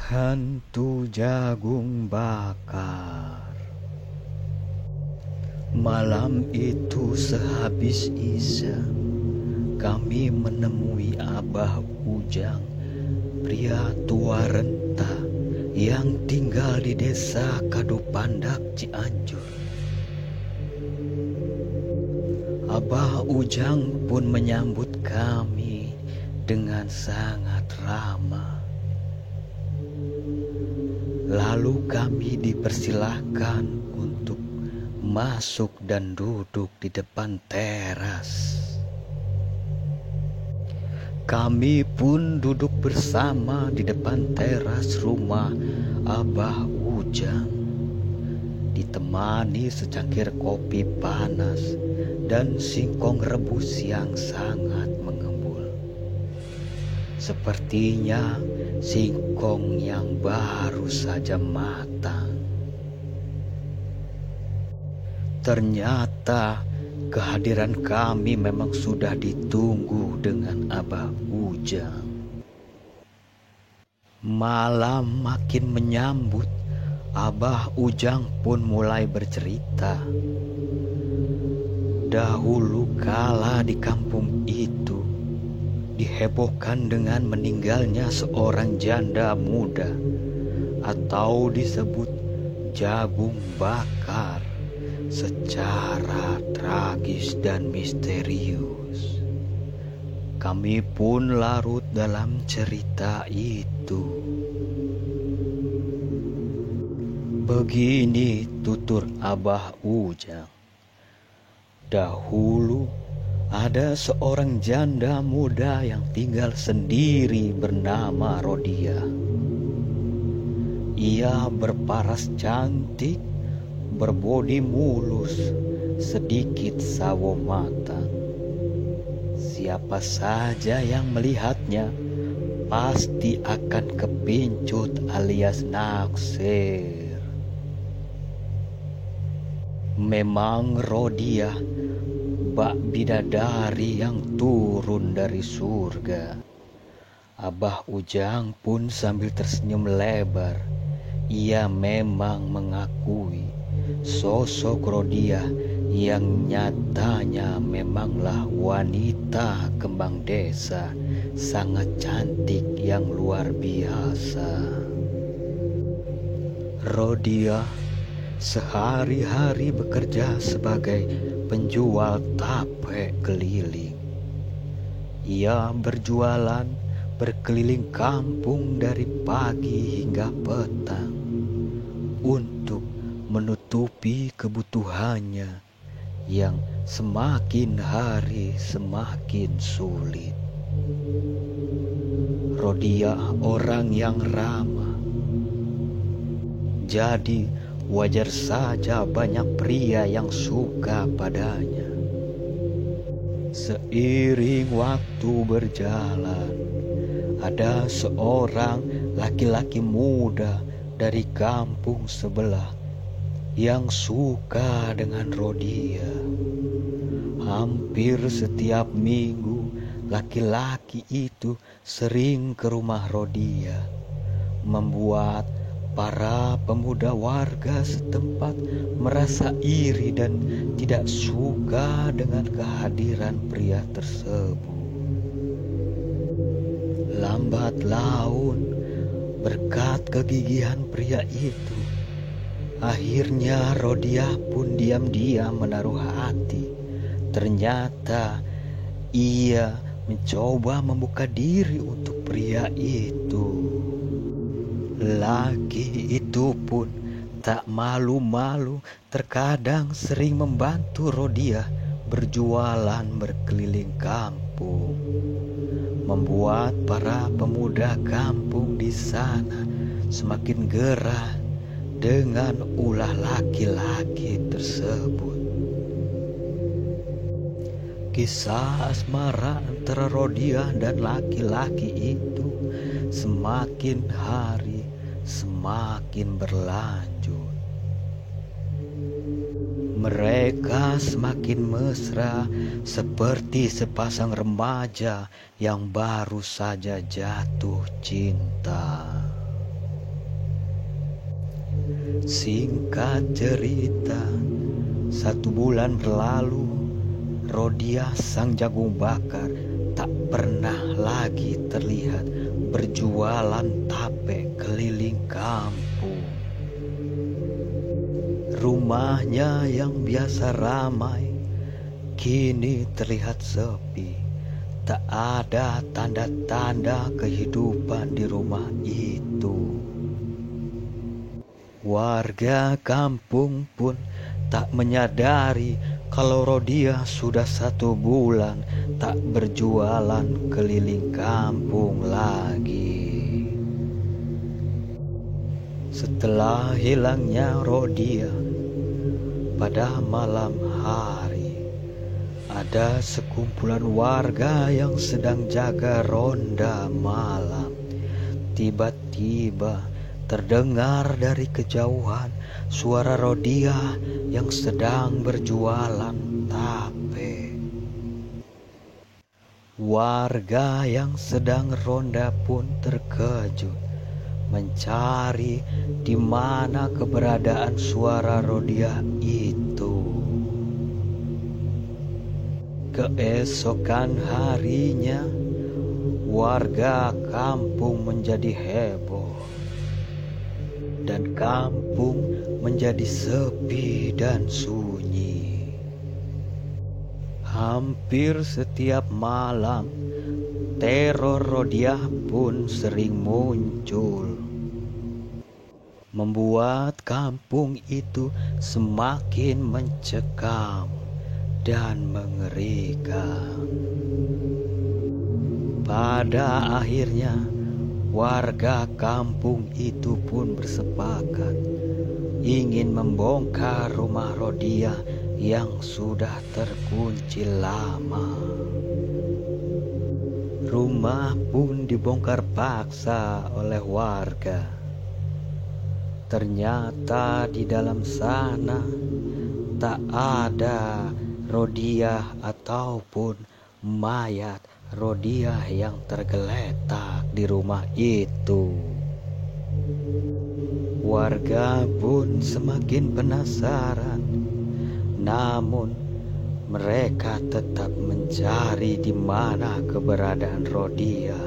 Hantu jagung bakar. Malam itu sehabis isya, kami menemui Abah Ujang, pria tua renta yang tinggal di desa Kadupandak, Cianjur. Abah Ujang pun menyambut kami dengan sangat ramah. Lalu kami dipersilahkan untuk masuk dan duduk di depan teras. Kami pun duduk bersama di depan teras rumah Abah Ujang, ditemani secangkir kopi panas dan singkong rebus yang sangat mengembul. Sepertinya singkong yang baru saja matang. Ternyata kehadiran kami memang sudah ditunggu dengan Abah Ujang. Malam makin menyambut, Abah Ujang pun mulai bercerita. Dahulu kala di kampung itu dihebohkan dengan meninggalnya seorang janda muda atau disebut jagung bakar secara tragis dan misterius. Kami pun larut dalam cerita itu. Begini tutur Abah Ujang. Dahulu ada seorang janda muda yang tinggal sendiri bernama Rodia. Ia berparas cantik, berbodi mulus, sedikit sawo matang. Siapa saja yang melihatnya pasti akan kepincut alias naksir. Memang Rodia bak bidadari yang turun dari surga. Abah Ujang pun sambil tersenyum lebar. Ia memang mengakui sosok Rodia yang nyatanya memanglah wanita kembang desa sangat cantik yang luar biasa. Rodia sehari-hari bekerja sebagai penjual tape keliling. Ia berjualan berkeliling kampung dari pagi hingga petang untuk menutupi kebutuhannya yang semakin hari semakin sulit. Rodia orang yang ramah, jadi wajar saja banyak pria yang suka padanya. Seiring waktu berjalan, ada seorang laki-laki muda dari kampung sebelah yang suka dengan Rodia. Hampir setiap minggu laki-laki itu sering ke rumah Rodia, membuat para pemuda warga setempat merasa iri dan tidak suka dengan kehadiran pria tersebut. Lambat laun, berkat kegigihan pria itu, akhirnya Rodia pun diam-diam menaruh hati. Ternyata ia mencoba membuka diri untuk pria itu. Laki itu pun tak malu-malu, terkadang sering membantu Rodia berjualan berkeliling kampung, membuat para pemuda kampung di sana semakin gerah dengan ulah laki-laki tersebut. Kisah asmara antara Rodia dan laki-laki itu semakin hari semakin berlanjut. Mereka semakin mesra seperti sepasang remaja yang baru saja jatuh cinta. Singkat cerita, 1 bulan berlalu, Rodia sang jagung bakar tak pernah lagi terlihat berjualan tape keliling kampung. Rumahnya yang biasa ramai kini terlihat sepi. Tak ada tanda-tanda kehidupan di rumah itu. Warga kampung pun tak menyadari kalau Rodia sudah 1 bulan tak berjualan keliling kampung lagi. Setelah hilangnya Rodia, pada malam hari ada sekumpulan warga yang sedang jaga ronda malam. Tiba-tiba terdengar dari kejauhan suara Rodia yang sedang berjualan tape. Warga yang sedang ronda pun terkejut mencari di mana keberadaan suara Rodia itu. Keesokan harinya, warga kampung menjadi heboh dan kampung menjadi sepi dan sunyi. Hampir setiap malam, teror Rodia pun sering muncul, membuat kampung itu semakin mencekam dan mengerikan. Pada akhirnya, warga kampung itu pun bersepakat ingin membongkar rumah Rodia yang sudah terkunci lama. Rumah pun dibongkar paksa oleh warga. Ternyata di dalam sana tak ada Rodia ataupun mayat Rodia yang tergeletak di rumah itu. Warga pun semakin penasaran, namun mereka tetap mencari di mana keberadaan Rodia.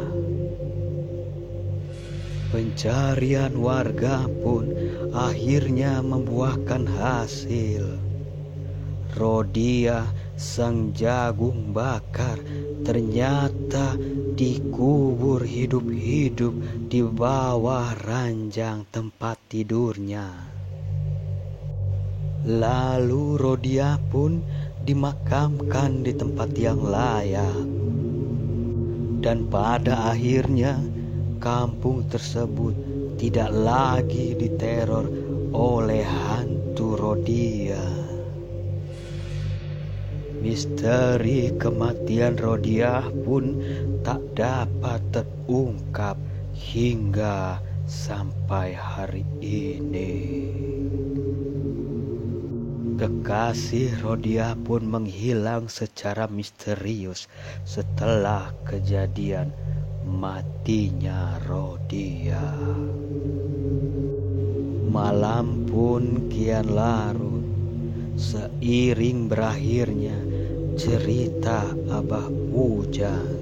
Pencarian warga pun akhirnya membuahkan hasil. Rodia sang jagung bakar ternyata dikubur hidup-hidup di bawah ranjang tempat tidurnya. Lalu Rodia pun dimakamkan di tempat yang layak. Dan pada akhirnya kampung tersebut tidak lagi diteror oleh hantu Rodia. Misteri kematian Rodia pun tak dapat terungkap hingga sampai hari ini. Kekasih Rodia pun menghilang secara misterius setelah kejadian matinya Rodia. Malam pun kian larut, seiring berakhirnya cerita Abah Ujang.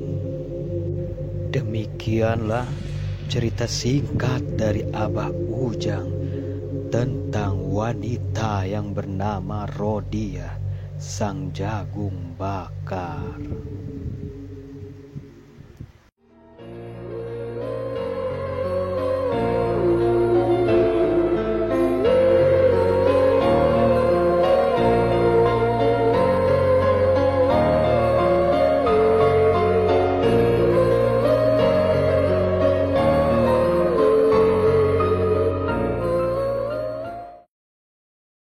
Demikianlah cerita singkat dari Abah Ujang tentang wanita yang bernama Rodia, sang jagung bakar.